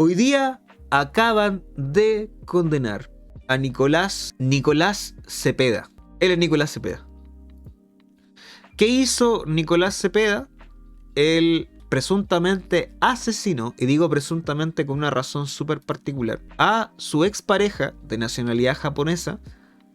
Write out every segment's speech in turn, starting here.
Hoy día acaban de condenar a Nicolás Cepeda. Él es Nicolás Cepeda. ¿Qué hizo Nicolás Cepeda? Él presuntamente asesinó, y digo presuntamente con una razón súper particular, a su expareja de nacionalidad japonesa,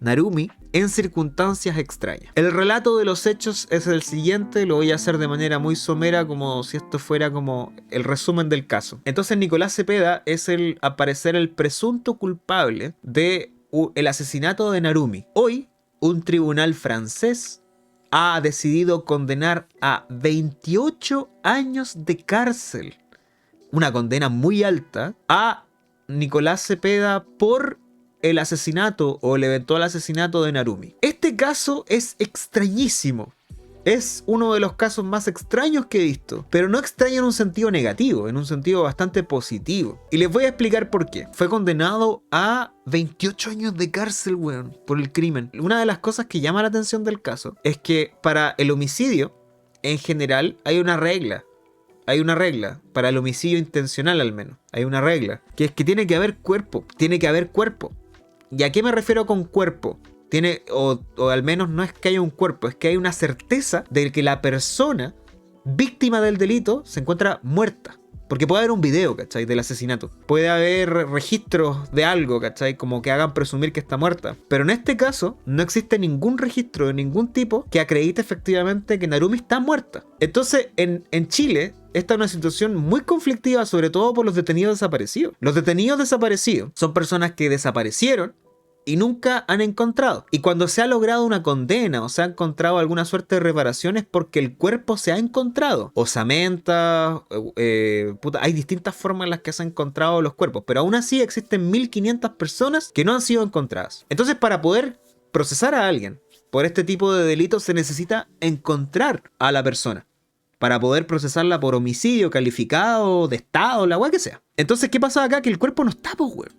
Narumi, en circunstancias extrañas. El relato de los hechos es el siguiente, lo voy a hacer de manera muy somera, como si esto fuera como el resumen del caso. Entonces Nicolás Cepeda es al parecer el presunto culpable de el asesinato de Narumi. Hoy, un tribunal francés ha decidido condenar a 28 años de cárcel, una condena muy alta, a Nicolás Cepeda por el asesinato o el eventual asesinato de Narumi. Este caso es extrañísimo. Es uno de los casos más extraños que he visto, pero no extraño en un sentido negativo, en un sentido bastante positivo. Y les voy a explicar por qué. Fue condenado a 28 años de cárcel, weón, por el crimen. Una de las cosas que llama la atención del caso es que para el homicidio, en general, hay una regla. Hay una regla, para el homicidio intencional al menos. Hay una regla, que es que tiene que haber cuerpo. Tiene que haber cuerpo. ¿Y a qué me refiero con cuerpo? O al menos no es que haya un cuerpo, es que hay una certeza de que la persona víctima del delito se encuentra muerta. Porque puede haber un video, ¿cachai? Del asesinato. Puede haber registros de algo, ¿cachai? Como que hagan presumir que está muerta. Pero en este caso, no existe ningún registro de ningún tipo que acredite efectivamente que Narumi está muerta. Entonces, en Chile, esta es una situación muy conflictiva, sobre todo por los detenidos desaparecidos. Los detenidos desaparecidos son personas que desaparecieron y nunca han encontrado. Y cuando se ha logrado una condena o se ha encontrado alguna suerte de reparación es porque el cuerpo se ha encontrado. Osamentas, hay distintas formas en las que se han encontrado los cuerpos, pero aún así existen 1500 personas que no han sido encontradas. Entonces, para poder procesar a alguien por este tipo de delitos se necesita encontrar a la persona para poder procesarla por homicidio calificado, de estado, la weá que sea. Entonces, ¿qué pasaba acá? Que el cuerpo no estaba, weón.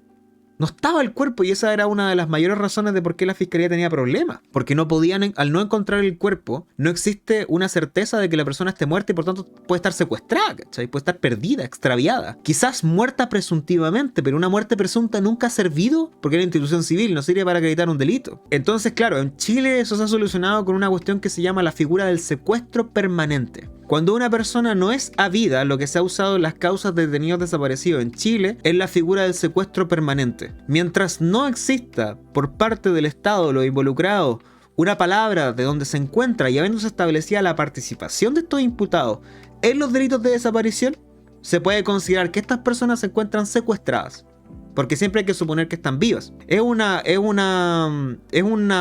No estaba el cuerpo, y esa era una de las mayores razones de por qué la fiscalía tenía problemas. Porque no podían, al no encontrar el cuerpo, no existe una certeza de que la persona esté muerta y por tanto puede estar secuestrada, ¿cachai? Puede estar perdida, extraviada. Quizás muerta presuntivamente, pero una muerte presunta nunca ha servido porque era institución civil, no sirve para acreditar un delito. Entonces, claro, en Chile eso se ha solucionado con una cuestión que se llama la figura del secuestro permanente. Cuando una persona no es habida, lo que se ha usado en las causas de detenidos desaparecidos en Chile es la figura del secuestro permanente. Mientras no exista por parte del Estado, los involucrados, una palabra de donde se encuentra y habiéndose establecida la participación de estos imputados en los delitos de desaparición, se puede considerar que estas personas se encuentran secuestradas. Porque siempre hay que suponer que están vivas. Es una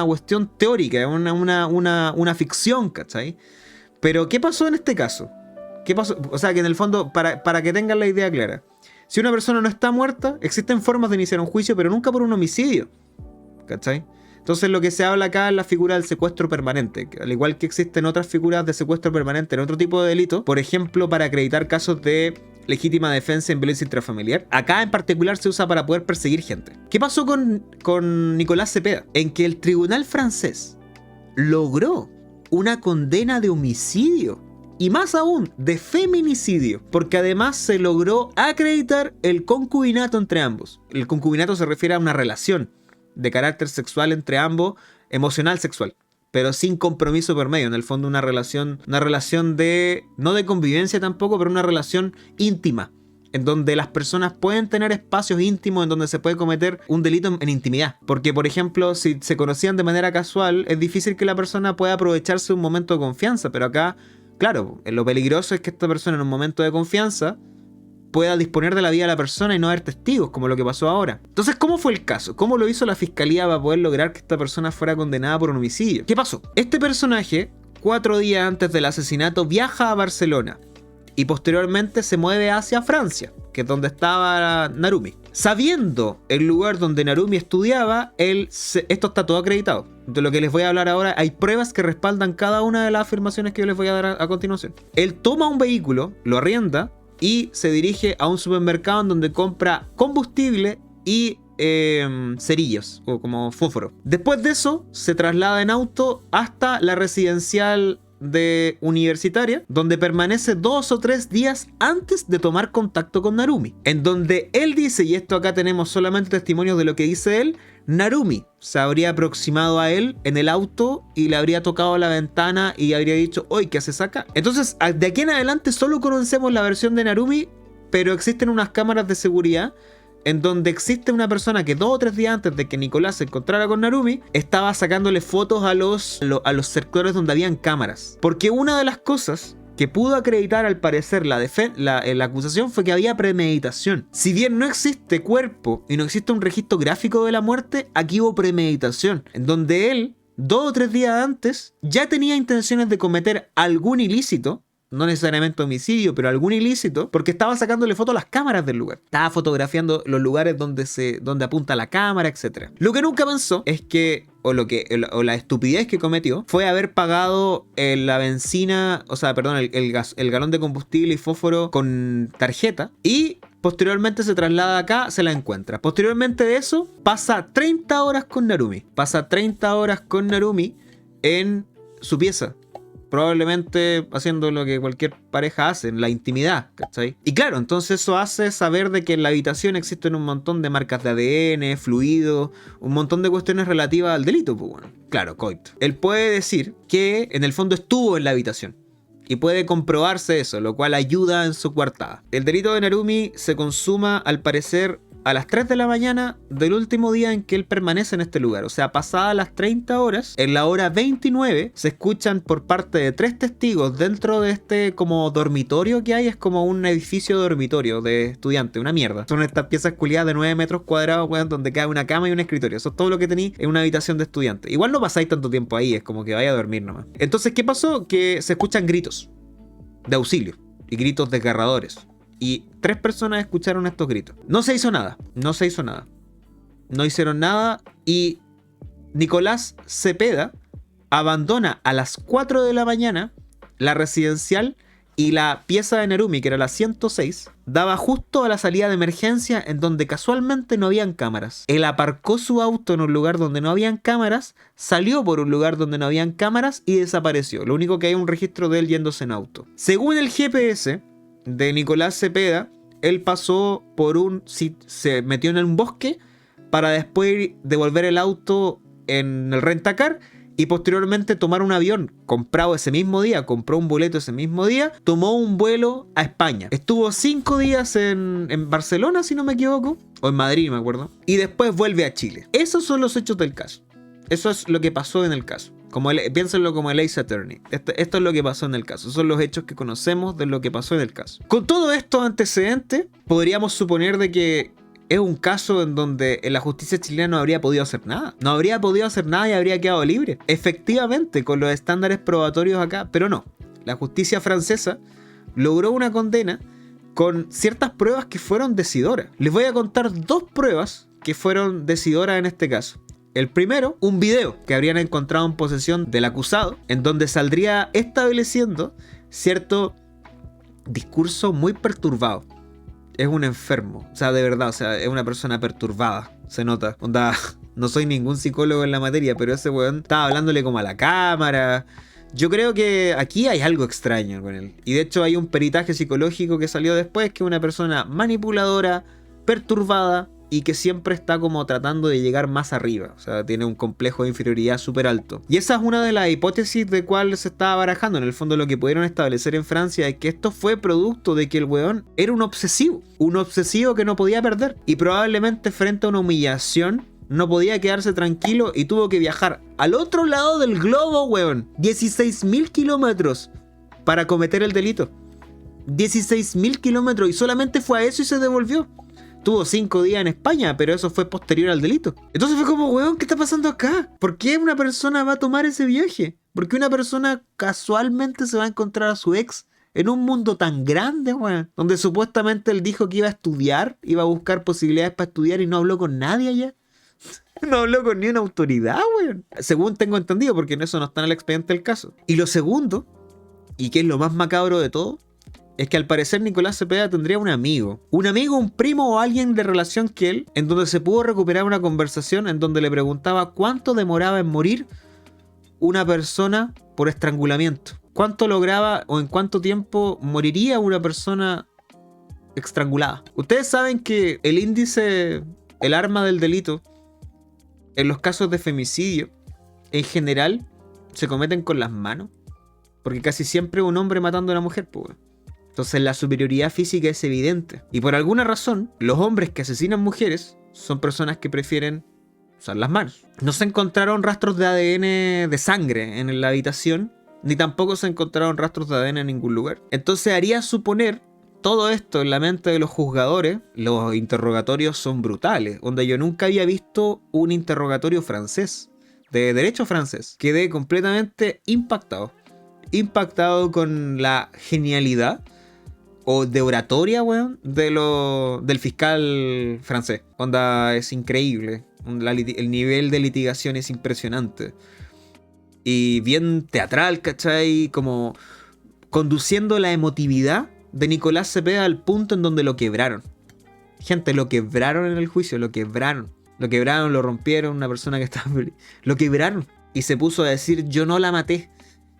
cuestión teórica, es una ficción, ¿cachai? Pero, ¿qué pasó en este caso? ¿Qué pasó? O sea, que en el fondo, para que tengan la idea clara, si una persona no está muerta, existen formas de iniciar un juicio, pero nunca por un homicidio, ¿cachai? Entonces lo que se habla acá es la figura del secuestro permanente, al igual que existen otras figuras de secuestro permanente en otro tipo de delito, por ejemplo, para acreditar casos de legítima defensa en violencia intrafamiliar. Acá en particular se usa para poder perseguir gente. ¿Qué pasó con Nicolás Cepeda? En que el tribunal francés logró una condena de homicidio y más aún de feminicidio, porque además se logró acreditar el concubinato entre ambos. El concubinato se refiere a una relación de carácter sexual entre ambos, emocional sexual, pero sin compromiso por medio. En el fondo una relación de, no de convivencia tampoco, pero una relación íntima, en donde las personas pueden tener espacios íntimos en donde se puede cometer un delito en intimidad. Porque, por ejemplo, si se conocían de manera casual, es difícil que la persona pueda aprovecharse de un momento de confianza. Pero acá, claro, lo peligroso es que esta persona en un momento de confianza pueda disponer de la vida de la persona y no haber testigos, como lo que pasó ahora. Entonces, ¿cómo fue el caso? ¿Cómo lo hizo la fiscalía para poder lograr que esta persona fuera condenada por un homicidio? ¿Qué pasó? Este personaje, 4 días antes del asesinato, viaja a Barcelona y posteriormente se mueve hacia Francia, que es donde estaba Narumi. Sabiendo el lugar donde Narumi estudiaba, esto está todo acreditado. De lo que les voy a hablar ahora, hay pruebas que respaldan cada una de las afirmaciones que yo les voy a dar a continuación. Él toma un vehículo, lo arrienda y se dirige a un supermercado en donde compra combustible y cerillos o como fósforo. Después de eso, se traslada en auto hasta la residencial de universitaria, donde permanece 2 o 3 días antes de tomar contacto con Narumi. En donde él dice, y esto acá tenemos solamente testimonios de lo que dice él, Narumi se habría aproximado a él en el auto y le habría tocado la ventana y habría dicho, oye, ¿qué haces acá? Entonces, de aquí en adelante solo conocemos la versión de Narumi, pero existen unas cámaras de seguridad en donde existe una persona que 2 o 3 días antes de que Nicolás se encontrara con Narumi, estaba sacándole fotos a los sectores donde habían cámaras. Porque una de las cosas que pudo acreditar al parecer la acusación fue que había premeditación. Si bien no existe cuerpo y no existe un registro gráfico de la muerte, aquí hubo premeditación, en donde él, 2 o 3 días antes, ya tenía intenciones de cometer algún ilícito, no necesariamente homicidio, pero algún ilícito, porque estaba sacándole fotos a las cámaras del lugar. Estaba fotografiando los lugares donde apunta la cámara, etc. Lo que nunca pensó es que, o la estupidez que cometió, fue haber pagado la benzina, o sea, perdón, el galón de combustible y fósforo con tarjeta, y posteriormente se traslada acá, se la encuentra. Posteriormente de eso, pasa 30 horas con Narumi. Pasa 30 horas con Narumi en su pieza. Probablemente haciendo lo que cualquier pareja hace, en la intimidad, ¿cachai? Y claro, entonces eso hace saber de que en la habitación existen un montón de marcas de ADN, fluido, un montón de cuestiones relativas al delito, pues bueno. Claro, coito. Él puede decir que en el fondo estuvo en la habitación. Y puede comprobarse eso, lo cual ayuda en su coartada. El delito de Narumi se consuma, al parecer, a las 3 de la mañana del último día en que él permanece en este lugar. O sea, pasadas las 30 horas, en la hora 29, se escuchan por parte de 3 testigos dentro de este como dormitorio que hay. Es como un edificio dormitorio de estudiantes, una mierda. Son estas piezas culiadas de 9 metros cuadrados, weón, donde cabe una cama y un escritorio. Eso es todo lo que tenéis en una habitación de estudiantes. Igual no pasáis tanto tiempo ahí, es como que vaya a dormir nomás. Entonces, ¿qué pasó? Que se escuchan gritos de auxilio y gritos desgarradores. Y 3 personas escucharon estos gritos. No se hizo nada. No se hizo nada. No hicieron nada. Y Nicolás Cepeda abandona a las 4 de la mañana la residencial, y la pieza de Narumi, que era la 106, daba justo a la salida de emergencia en donde casualmente no habían cámaras. Él aparcó su auto en un lugar donde no habían cámaras, salió por un lugar donde no habían cámaras y desapareció. Lo único que hay es un registro de él yéndose en auto. Según el GPS de Nicolás Cepeda, él pasó por se metió en un bosque para después devolver el auto en el rentacar y posteriormente tomar un avión comprado ese mismo día, compró un boleto ese mismo día, tomó un vuelo a España. Estuvo 5 días en Barcelona, si no me equivoco, o en Madrid, me acuerdo, y después vuelve a Chile. Esos son los hechos del caso. Eso es lo que pasó en el caso. Piénsenlo como el Ace Attorney. Esto es lo que pasó en el caso. Son los hechos que conocemos de lo que pasó en el caso. Con todo esto antecedente, podríamos suponer de que es un caso en donde la justicia chilena no habría podido hacer nada. No habría podido hacer nada y habría quedado libre. Efectivamente, con los estándares probatorios acá, pero no. La justicia francesa logró una condena con ciertas pruebas que fueron decidoras. Les voy a contar 2 pruebas que fueron decidoras en este caso. El primero, un video que habrían encontrado en posesión del acusado, en donde saldría estableciendo cierto discurso muy perturbado. Es un enfermo, o sea, de verdad, o sea, es una persona perturbada, se nota. Onda, no soy ningún psicólogo en la materia, pero ese weón estaba hablándole como a la cámara. Yo creo que aquí hay algo extraño con él. Y de hecho hay un peritaje psicológico que salió después, que es una persona manipuladora, perturbada, y que siempre está como tratando de llegar más arriba. O sea, tiene un complejo de inferioridad súper alto. Y esa es una de las hipótesis de cuál se estaba barajando. En el fondo lo que pudieron establecer en Francia es que esto fue producto de que el weón era un obsesivo. Un obsesivo que no podía perder. Y probablemente frente a una humillación no podía quedarse tranquilo y tuvo que viajar al otro lado del globo, weón. 16.000 kilómetros para cometer el delito. 16.000 kilómetros y solamente fue a eso y se devolvió. Tuvo 5 días en España, pero eso fue posterior al delito. Entonces fue como, weón, ¿qué está pasando acá? ¿Por qué una persona va a tomar ese viaje? ¿Por qué una persona casualmente se va a encontrar a su ex en un mundo tan grande, weón? Donde supuestamente él dijo que iba a estudiar, iba a buscar posibilidades para estudiar y no habló con nadie allá. No habló con ni una autoridad, weón. Según tengo entendido, porque eso no está en el expediente del caso. Y lo segundo, y que es lo más macabro de todo, es que al parecer Nicolás Cepeda tendría un amigo, un primo o alguien de relación que él, en donde se pudo recuperar una conversación en donde le preguntaba cuánto demoraba en morir una persona por estrangulamiento. cuánto lograba o en cuánto tiempo moriría una persona estrangulada. Ustedes saben que el índice, el arma del delito, en los casos de femicidio, en general, se cometen con las manos. Porque casi siempre un hombre matando a una mujer, pues. Entonces la superioridad física es evidente. Y por alguna razón, los hombres que asesinan mujeres son personas que prefieren usar las manos. No se encontraron rastros de ADN de sangre en la habitación, ni tampoco se encontraron rastros de ADN en ningún lugar. Entonces haría suponer todo esto en la mente de los juzgadores. Los interrogatorios son brutales, donde yo nunca había visto un interrogatorio francés, de derecho francés. Quedé completamente impactado con la genialidad o de oratoria, weón, del fiscal francés. Onda, es increíble. El nivel de litigación es impresionante. Y bien teatral, ¿cachai? Como conduciendo la emotividad de Nicolás Cepeda al punto en donde lo quebraron. Gente, lo quebraron en el juicio, lo quebraron. Lo rompieron, una persona que estaba... Lo quebraron. Y se puso a decir, yo no la maté.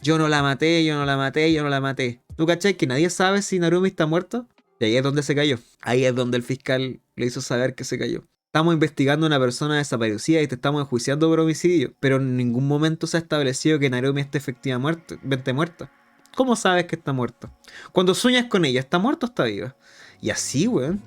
Yo no la maté. ¿Tú cachai que nadie sabe si Narumi está muerto? Y ahí es donde se cayó. Ahí es donde el fiscal le hizo saber que se cayó. Estamos investigando a una persona desaparecida y te estamos enjuiciando por homicidio, pero en ningún momento se ha establecido que Narumi esté efectivamente muerta. ¿Cómo sabes que está muerta? Cuando sueñas con ella, ¿está muerta o está viva? Y así, weón.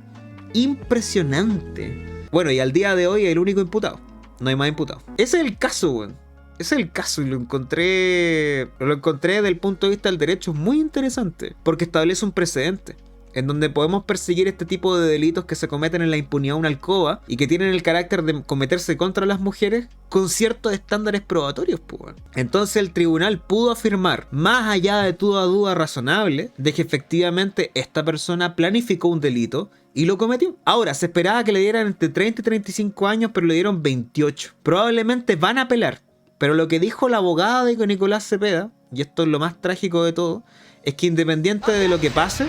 Impresionante. Bueno, y al día de hoy es el único imputado. No hay más imputados. Ese es el caso, weón. Ese es el caso y lo encontré desde el punto de vista del derecho muy interesante, porque establece un precedente en donde podemos perseguir este tipo de delitos que se cometen en la impunidad de una alcoba y que tienen el carácter de cometerse contra las mujeres con ciertos estándares probatorios, pues. Entonces el tribunal pudo afirmar, más allá de toda duda razonable, de que efectivamente esta persona planificó un delito y lo cometió. Ahora, se esperaba que le dieran entre 30 y 35 años, pero le dieron 28. Probablemente van a apelar. Pero lo que dijo la abogada de Nicolás Cepeda, y esto es lo más trágico de todo, es que independiente de lo que pase,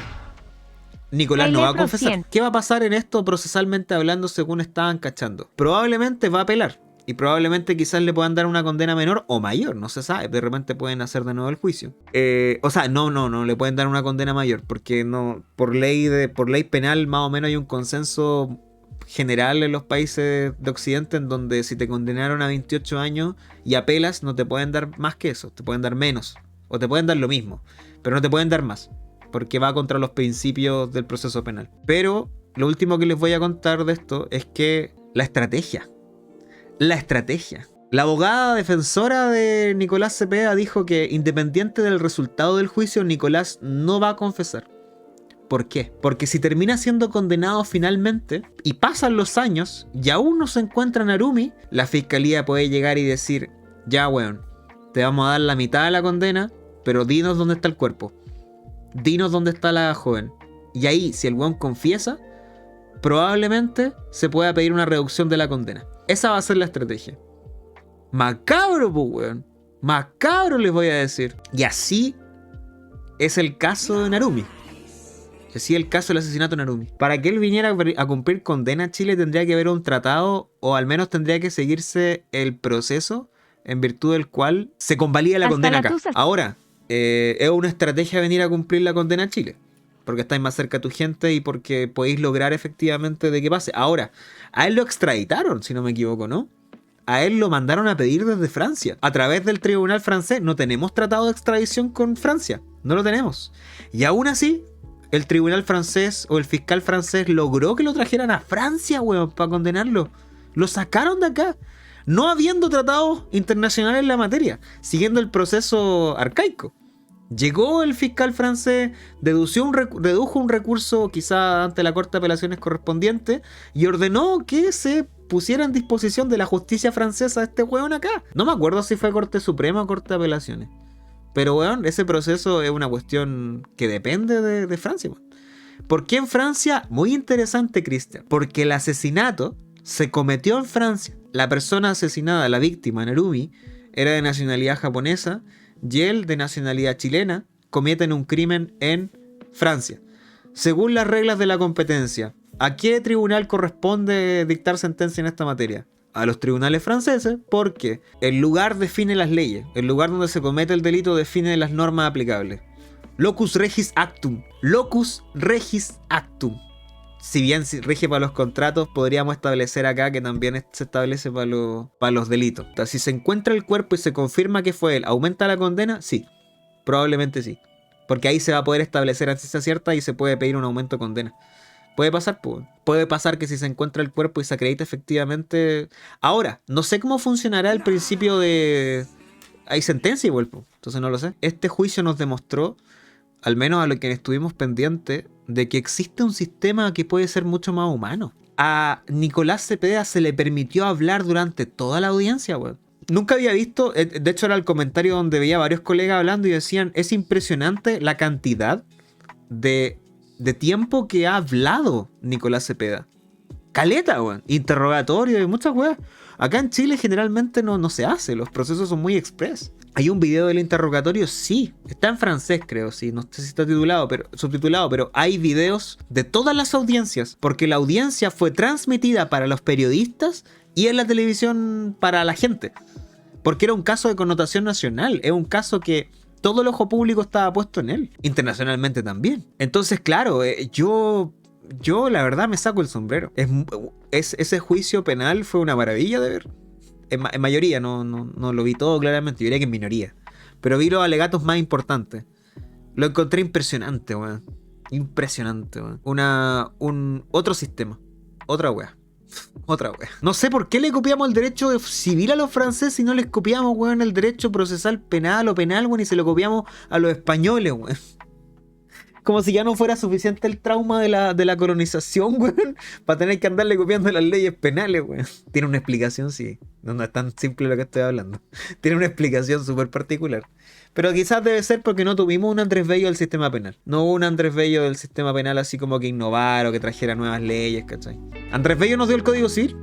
Nicolás no va a confesar. ¿Qué va a pasar en esto procesalmente hablando según estaban cachando? Probablemente va a apelar. Y probablemente quizás le puedan dar una condena menor o mayor, no se sabe. De repente pueden hacer de nuevo el juicio. O sea, no le pueden dar una condena mayor. Porque no, por ley penal más o menos hay un consenso general en los países de Occidente en donde si te condenaron a 28 años y apelas no te pueden dar más que eso, te pueden dar menos o te pueden dar lo mismo, pero no te pueden dar más porque va contra los principios del proceso penal. Pero lo último que les voy a contar de esto es que la estrategia, la abogada defensora de Nicolás Cepeda dijo que independiente del resultado del juicio, Nicolás no va a confesar. ¿Por qué? Porque si termina siendo condenado finalmente y pasan los años y aún no se encuentra Narumi, la fiscalía puede llegar y decir, ya weón, te vamos a dar la mitad de la condena, pero dinos dónde está el cuerpo. Dinos dónde está la joven. Y ahí, si el weón confiesa, probablemente se pueda pedir una reducción de la condena. Esa va a ser la estrategia. Macabro, pues weón. Macabro les voy a decir. Y así es el caso de Narumi. Así el caso del asesinato de Narumi. Para que él viniera a cumplir condena a Chile tendría que haber un tratado, o al menos tendría que seguirse el proceso en virtud del cual se convalida la condena acá. Ahora, es una estrategia venir a cumplir la condena a Chile, porque estáis más cerca de tu gente y porque podéis lograr efectivamente de que pase. Ahora, a él lo extraditaron, si no me equivoco, ¿no? A él lo mandaron a pedir desde Francia, a través del tribunal francés. No tenemos tratado de extradición con Francia, no lo tenemos. Y aún así, el tribunal francés o el fiscal francés logró que lo trajeran a Francia, weón, para condenarlo. Lo sacaron de acá, no habiendo tratados internacionales en la materia, siguiendo el proceso arcaico. Llegó el fiscal francés, dedujo un recurso quizá ante la Corte de Apelaciones correspondiente y ordenó que se pusiera en disposición de la justicia francesa este weón acá. No me acuerdo si fue Corte Suprema o Corte de Apelaciones. Pero, weón, ese proceso es una cuestión que depende de Francia, weón. ¿Por qué en Francia? Muy interesante, Cristian. Porque el asesinato se cometió en Francia. La persona asesinada, la víctima, Narumi, era de nacionalidad japonesa y él, de nacionalidad chilena, cometen un crimen en Francia. Según las reglas de la competencia, ¿a qué tribunal corresponde dictar sentencia en esta materia? a los tribunales franceses porque el lugar define las leyes, el lugar donde se comete el delito define las normas aplicables. Locus regis actum. Locus regis actum. Si bien rige para los contratos, podríamos establecer acá que también se establece para los delitos. Entonces, si se encuentra el cuerpo y se confirma que fue él, ¿aumenta la condena? Sí, probablemente sí. Porque ahí se va a poder establecer a ciencia cierta y se puede pedir un aumento de condena. Puede pasar, pues. Puede pasar que si se encuentra el cuerpo y se acredita efectivamente... Ahora, no sé cómo funcionará el principio de... Hay sentencia igual, pues. Entonces no lo sé. Este juicio nos demostró, al menos a lo que estuvimos pendientes, de que existe un sistema que puede ser mucho más humano. A Nicolás Cepeda se le permitió hablar durante toda la audiencia, weón. Nunca había visto, de hecho era el comentario donde veía varios colegas hablando y decían, es impresionante la cantidad de tiempo que ha hablado Nicolás Cepeda. Caleta, weón. Interrogatorio y muchas weas. Acá en Chile generalmente no se hace, los procesos son muy express. Hay un video del interrogatorio, sí. Está en francés, creo, sí. No sé si está subtitulado, pero hay videos de todas las audiencias. Porque la audiencia fue transmitida para los periodistas y en la televisión para la gente. Porque era un caso de connotación nacional. Es un caso que todo el ojo público estaba puesto en él. Internacionalmente también. Entonces, claro, yo la verdad me saco el sombrero. Ese juicio penal fue una maravilla de ver. En mayoría, no lo vi todo claramente. Yo diría que en minoría. Pero vi los alegatos más importantes. Lo encontré impresionante, weón. Impresionante, weón. Otro sistema. Otra wea. Otra wea. No sé por qué le copiamos el derecho civil a los franceses y no les copiamos, weón, el derecho procesal penal o penal, weón, y se lo copiamos a los españoles, weón. Como si ya no fuera suficiente el trauma de la colonización, weón, para tener que andarle copiando las leyes penales, weón. Tiene una explicación, sí. No es tan simple lo que estoy hablando. Tiene una explicación súper particular. Pero quizás debe ser porque no tuvimos un Andrés Bello del sistema penal. No hubo un Andrés Bello del sistema penal así como que innovara o que trajera nuevas leyes, ¿cachai? ¿Andrés Bello nos dio el Código Civil?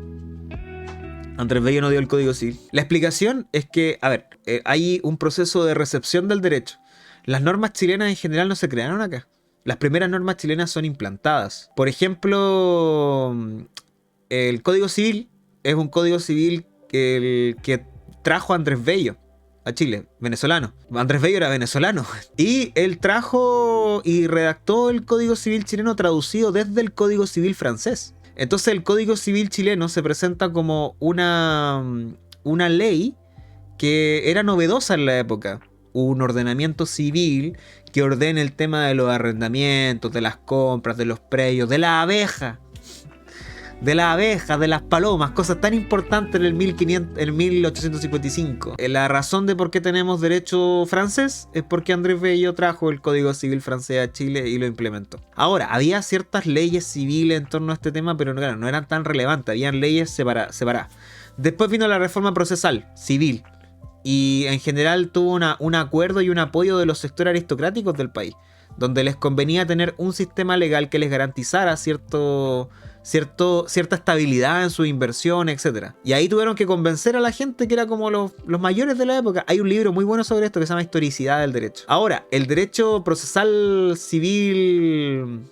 Andrés Bello no dio el Código Civil. La explicación es que, a ver, hay un proceso de recepción del derecho. Las normas chilenas en general no se crearon acá. Las primeras normas chilenas son implantadas. Por ejemplo, el Código Civil es un Código Civil que trajo Andrés Bello a Chile, venezolano. Andrés Bello era venezolano. Y él trajo y redactó el Código Civil chileno traducido desde el Código Civil francés. Entonces el Código Civil chileno se presenta como una ley que era novedosa en la época. Un ordenamiento civil que ordene el tema de los arrendamientos, de las compras, de los predios, de la abeja, de las palomas, cosas tan importantes en el 1855. La razón de por qué tenemos derecho francés es porque Andrés Bello trajo el Código Civil francés a Chile y lo implementó. Ahora, había ciertas leyes civiles en torno a este tema, pero no eran tan relevantes, habían leyes separadas. Después vino la reforma procesal, civil, y en general tuvo un acuerdo y un apoyo de los sectores aristocráticos del país, donde les convenía tener un sistema legal que les garantizara cierta estabilidad en sus inversiones, etc. Y ahí tuvieron que convencer a la gente que era como los mayores de la época. Hay un libro muy bueno sobre esto que se llama Historicidad del Derecho. Ahora, el derecho procesal civil,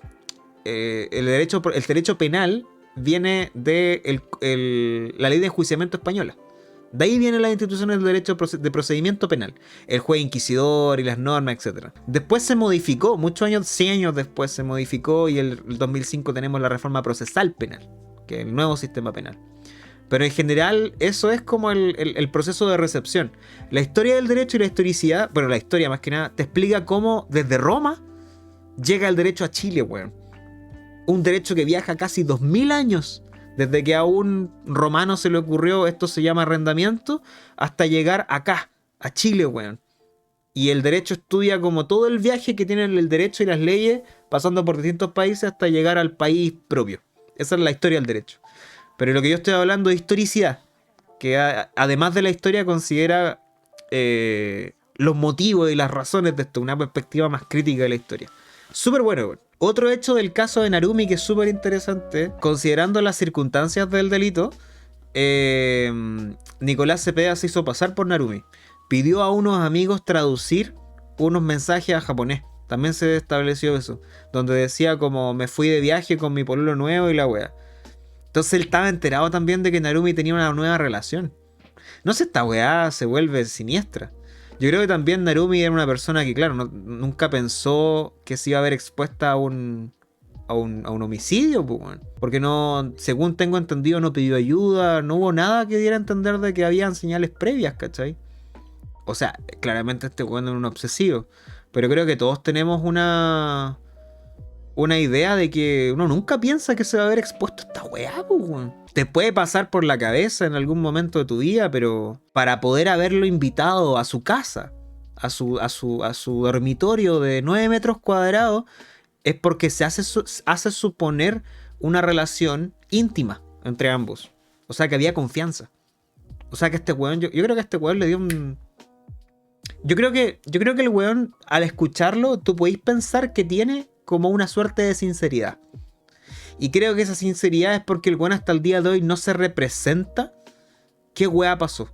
el derecho penal viene de la ley de enjuiciamiento española. De ahí vienen las instituciones del derecho de procedimiento penal, el juez inquisidor y las normas, etc. Después se modificó, 100 años después se modificó y el 2005 tenemos la reforma procesal penal, que es el nuevo sistema penal. Pero en general eso es como el proceso de recepción. La historia del derecho y la historicidad, bueno, la historia más que nada, te explica cómo desde Roma llega el derecho a Chile, weón. Un derecho que viaja casi 2000 años. Desde que a un romano se le ocurrió, esto se llama arrendamiento, hasta llegar acá, a Chile, weón. Y el derecho estudia como todo el viaje que tienen el derecho y las leyes, pasando por distintos países hasta llegar al país propio. Esa es la historia del derecho. Pero lo que yo estoy hablando es historicidad, que además de la historia considera los motivos y las razones de esto, una perspectiva más crítica de la historia. Súper bueno, weón. Otro hecho del caso de Narumi que es súper interesante, considerando las circunstancias del delito, Nicolás Cepeda se hizo pasar por Narumi. Pidió a unos amigos traducir unos mensajes a japonés. También se estableció eso, donde decía como me fui de viaje con mi pololo nuevo y la wea. Entonces él estaba enterado también de que Narumi tenía una nueva relación. No sé, esta weá se vuelve siniestra. Yo creo que también Narumi era una persona que, claro, nunca pensó que se iba a ver expuesta a un homicidio, pues, weón. Porque no, según tengo entendido, no pidió ayuda, no hubo nada que diera a entender de que habían señales previas, ¿cachai? O sea, claramente este weón era un obsesivo. Pero creo que todos tenemos una idea de que uno nunca piensa que se va a ver expuesto a esta weá, pues, weón. Te puede pasar por la cabeza en algún momento de tu vida, pero para poder haberlo invitado a su casa, a su dormitorio de 9 metros cuadrados, es porque se hace suponer una relación íntima entre ambos. O sea, que había confianza. O sea, que este weón, yo creo que este weón le dio un... yo creo que el weón, al escucharlo, tú podéis pensar que tiene como una suerte de sinceridad. Y creo que esa sinceridad es porque el weón hasta el día de hoy no se representa qué weá pasó.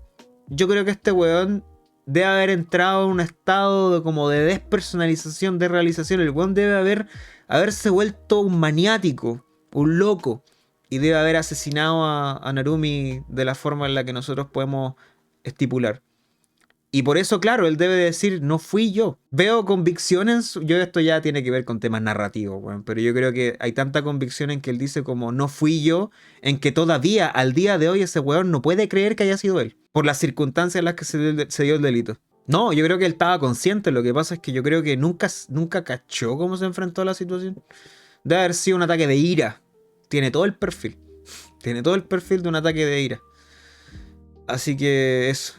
Yo creo que este weón debe haber entrado en un estado como de despersonalización, de realización. El weón debe haberse vuelto un maniático, un loco. Y debe haber asesinado a Narumi de la forma en la que nosotros podemos estipular. Y por eso, claro, él debe decir, no fui yo. Veo convicciones, yo esto ya tiene que ver con temas narrativos, bueno, pero yo creo que hay tanta convicción en que él dice como, no fui yo, en que todavía, al día de hoy, ese weón no puede creer que haya sido él, por las circunstancias en las que se dio el delito. No, yo creo que él estaba consciente, lo que pasa es que yo creo que nunca cachó cómo se enfrentó a la situación. Debe haber sido un ataque de ira. Tiene todo el perfil. Tiene todo el perfil de un ataque de ira. Así que eso.